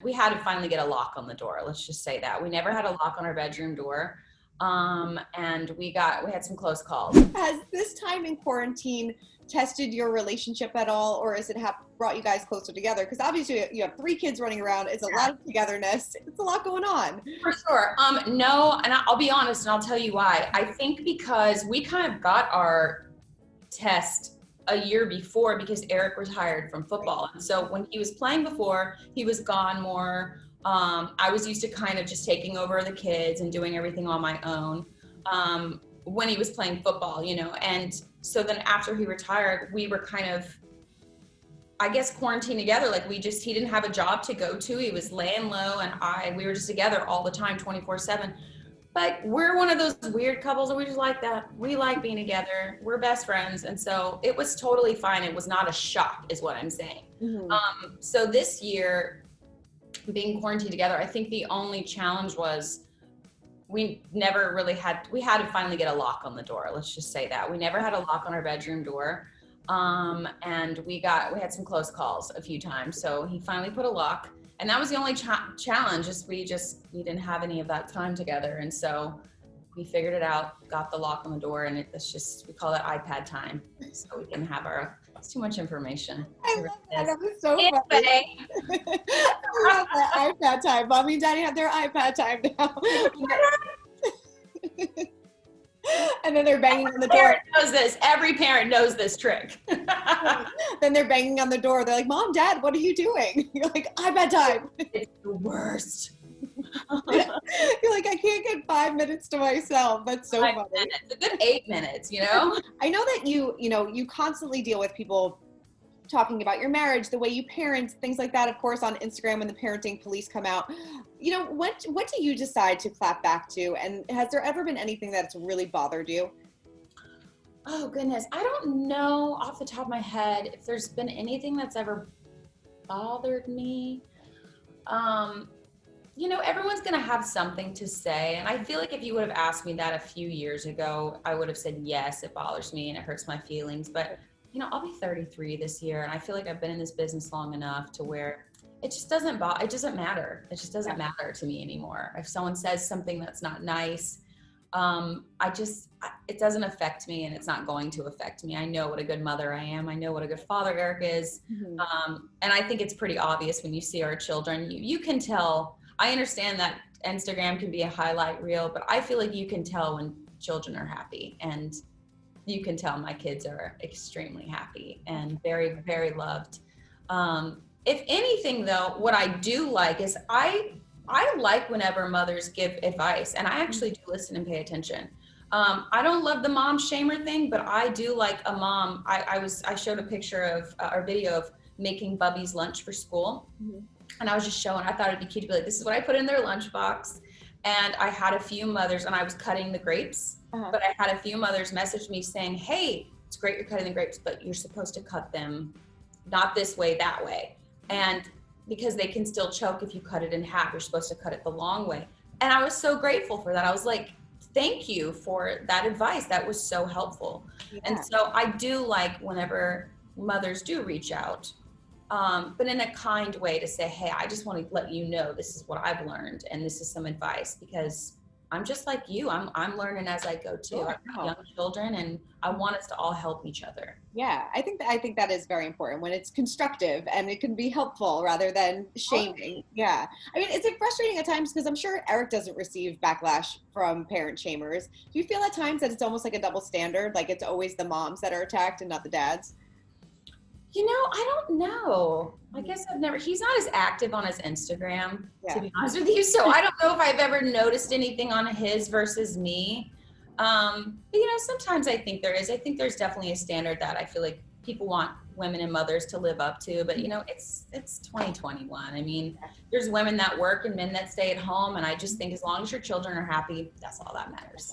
we had to finally get a lock on the door. Let's just say that. We never had a lock on our bedroom door. And we had some close calls. Has this time in quarantine tested your relationship at all, or has it brought you guys closer together? Because obviously you have 3 kids running around. It's a lot of togetherness. It's a lot going on. For sure. No, and I'll be honest, and I'll tell you why. I think because we kind of got our test a year before because Eric retired from football. And so when he was playing before, he was gone more. I was used to kind of just taking over the kids and doing everything on my own when he was playing football, and so then after he retired, we were kind of, I guess, quarantined together. Like he didn't have a job to go to. He was laying low and we were just together all the time, 24/7. But we're one of those weird couples that we just like that. We like being together. We're best friends. And so it was totally fine. It was not a shock is what I'm saying. Mm-hmm. So this year, being quarantined together, I think the only challenge was we had to finally get a lock on the door. Let's just say that. We never had a lock on our bedroom door. And we had some close calls a few times. So he finally put a lock, and that was the only challenge. We didn't have any of that time together. And so we figured it out, got the lock on the door, and we call it iPad time. So we can have it's too much information. I love that. That was so funny. I love that iPad time. Mommy and Daddy have their iPad time now. And then they're banging on the door. Every parent knows this trick. Then they're banging on the door. They're like, Mom, Dad, what are you doing? You're like, iPad time. It's the worst. You're like, I can't get 5 minutes to myself. That's so funny. A good 8 minutes, I know that you constantly deal with people talking about your marriage, the way you parent, things like that, of course, on Instagram when the parenting police come out. What do you decide to clap back to? And has there ever been anything that's really bothered you? Oh, goodness. I don't know off the top of my head if there's been anything that's ever bothered me. Everyone's going to have something to say. And I feel like if you would have asked me that a few years ago, I would have said, yes, it bothers me and it hurts my feelings. But, I'll be 33 this year. And I feel like I've been in this business long enough to where it just doesn't it doesn't matter. It just doesn't matter to me anymore. If someone says something that's not nice, it doesn't affect me, and it's not going to affect me. I know what a good mother I am. I know what a good father Eric is. Mm-hmm. And I think it's pretty obvious when you see our children. You can tell. I understand that Instagram can be a highlight reel, but I feel like you can tell when children are happy, and you can tell my kids are extremely happy and very, very loved. If anything, though, what I do like is I like whenever mothers give advice, and I actually do listen and pay attention. I don't love the mom shamer thing, but I do like a mom. I showed a picture of or video of making Bubby's lunch for school. Mm-hmm. And I was just showing, I thought it'd be cute to be like, this is what I put in their lunchbox. And I had a few mothers, and I was cutting the grapes, but I had a few mothers message me saying, hey, it's great you're cutting the grapes, but you're supposed to cut them not this way, that way. And because they can still choke if you cut it in half, you're supposed to cut it the long way. And I was so grateful for that. I was like, thank you for that advice. That was so helpful. Yeah. And so I do like whenever mothers do reach out, but in a kind way to say, hey, I just want to let you know this is what I've learned, and this is some advice, because I'm just like you. I'm learning as I go too. I have young children, and I want us to all help each other. Yeah, I think that is very important when it's constructive and it can be helpful rather than shaming. Yeah. I mean, is it frustrating at times? Because I'm sure Eric doesn't receive backlash from parent shamers. Do you feel at times that it's almost like a double standard? Like it's always the moms that are attacked and not the dads? I don't know. I guess he's not as active on his Instagram, to be honest with you. So I don't know if I've ever noticed anything on his versus me. But sometimes I think there is. I think there's definitely a standard that I feel like people want women and mothers to live up to. But, it's 2021. I mean, there's women that work and men that stay at home. And I just think as long as your children are happy, that's all that matters.